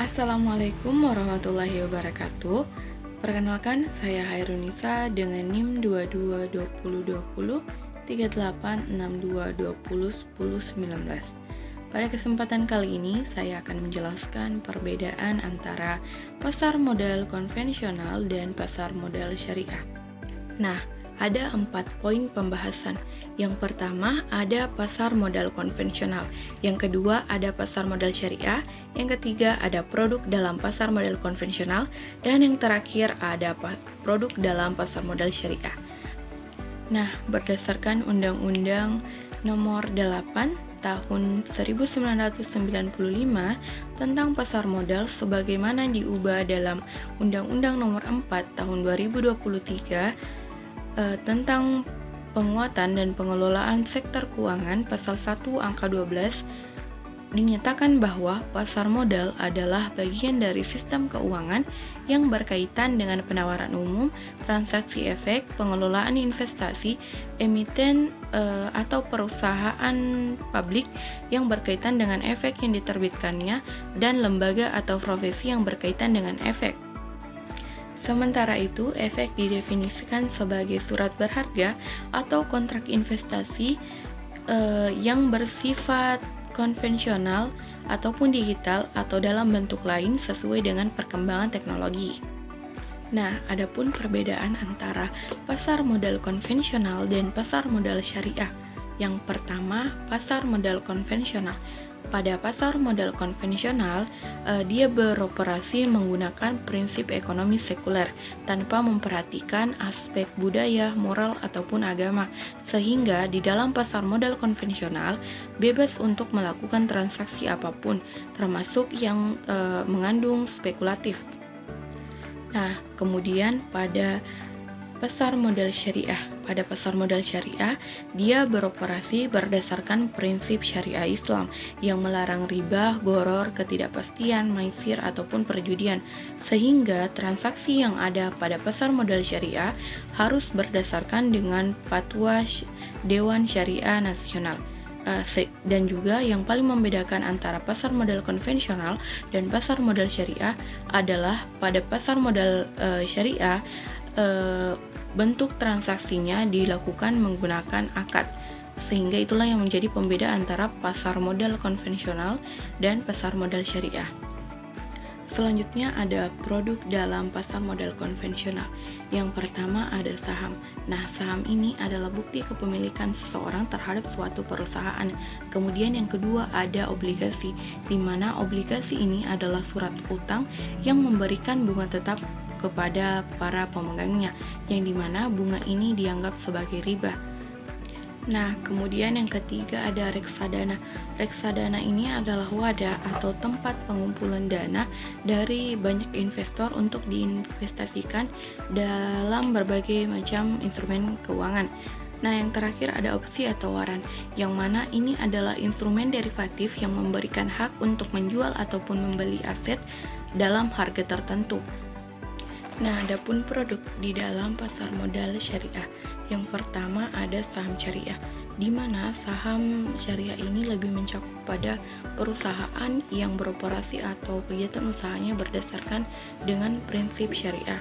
Assalamualaikum warahmatullahi wabarakatuh. Perkenalkan, saya Hairunisa dengan NIM 2220203862201019. Pada kesempatan kali ini, saya akan menjelaskan perbedaan antara pasar modal konvensional dan pasar modal syariah. Nah, ada 4 poin pembahasan. Yang pertama ada pasar modal konvensional, yang kedua ada pasar modal syariah, yang ketiga ada produk dalam pasar modal konvensional, dan yang terakhir ada produk dalam pasar modal syariah. Nah, berdasarkan Undang-Undang Nomor 8 Tahun 1995 tentang pasar modal sebagaimana diubah dalam Undang-Undang Nomor 4 Tahun 2023 tentang penguatan dan pengelolaan sektor keuangan pasal 1 angka 12 dinyatakan bahwa pasar modal adalah bagian dari sistem keuangan yang berkaitan dengan penawaran umum, transaksi efek, pengelolaan investasi, emiten atau perusahaan publik yang berkaitan dengan efek yang diterbitkannya, dan lembaga atau profesi yang berkaitan dengan efek. Sementara itu, efek didefinisikan sebagai surat berharga atau kontrak investasi yang bersifat konvensional ataupun digital atau dalam bentuk lain sesuai dengan perkembangan teknologi. Nah, adapun perbedaan antara pasar modal konvensional dan pasar modal syariah. Yang pertama, pasar modal konvensional. Pada pasar modal konvensional, dia beroperasi menggunakan prinsip ekonomi sekuler tanpa memperhatikan aspek budaya, moral, ataupun agama, sehingga di dalam pasar modal konvensional bebas untuk melakukan transaksi apapun, termasuk yang mengandung spekulatif. Nah, kemudian pada pasar modal syariah. Pada pasar modal syariah, dia beroperasi berdasarkan prinsip syariah Islam yang melarang riba, gharar, ketidakpastian, maisir, ataupun perjudian. Sehingga transaksi yang ada pada pasar modal syariah harus berdasarkan dengan fatwa Dewan Syariah Nasional. Dan juga yang paling membedakan antara pasar modal konvensional dan pasar modal syariah adalah pada pasar modal syariah bentuk transaksinya dilakukan menggunakan akad, sehingga itulah yang menjadi pembeda antara pasar modal konvensional dan pasar modal syariah. Selanjutnya ada produk dalam pasar modal konvensional. Yang pertama ada saham. Nah, saham ini adalah bukti kepemilikan seseorang terhadap suatu perusahaan. Kemudian yang kedua ada obligasi, di mana obligasi ini adalah surat utang yang memberikan bunga tetap kepada para pemegangnya, yang dimana bunga ini dianggap sebagai riba. Nah, kemudian yang ketiga ada reksadana. Reksadana ini adalah wadah atau tempat pengumpulan dana dari banyak investor untuk diinvestasikan dalam berbagai macam instrumen keuangan. Nah, yang terakhir ada opsi atau waran, yang mana ini adalah instrumen derivatif yang memberikan hak untuk menjual ataupun membeli aset dalam harga tertentu. Nah, adapun produk di dalam pasar modal syariah. Yang pertama ada saham syariah, di mana saham syariah ini lebih mencakup pada perusahaan yang beroperasi atau kegiatan usahanya berdasarkan dengan prinsip syariah,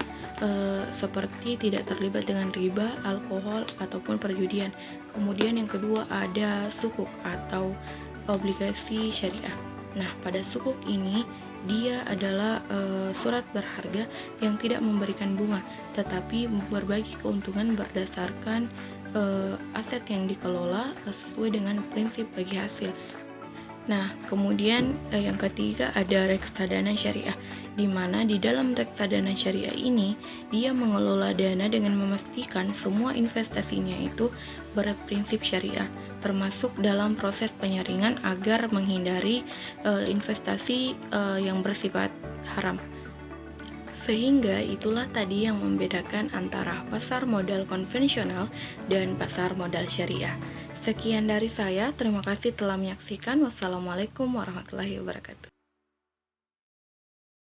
seperti tidak terlibat dengan riba, alkohol, ataupun perjudian. Kemudian yang kedua ada sukuk atau obligasi syariah. Nah, pada sukuk ini dia adalah surat berharga yang tidak memberikan bunga, tetapi berbagi keuntungan berdasarkan aset yang dikelola sesuai dengan prinsip bagi hasil. Nah, kemudian yang ketiga ada reksadana syariah, di mana di dalam reksadana syariah ini dia mengelola dana dengan memastikan semua investasinya itu berprinsip syariah, termasuk dalam proses penyaringan agar menghindari investasi yang bersifat haram. Sehingga itulah tadi yang membedakan antara pasar modal konvensional dan pasar modal syariah. Sekian dari saya, terima kasih telah menyaksikan. Wassalamualaikum warahmatullahi wabarakatuh.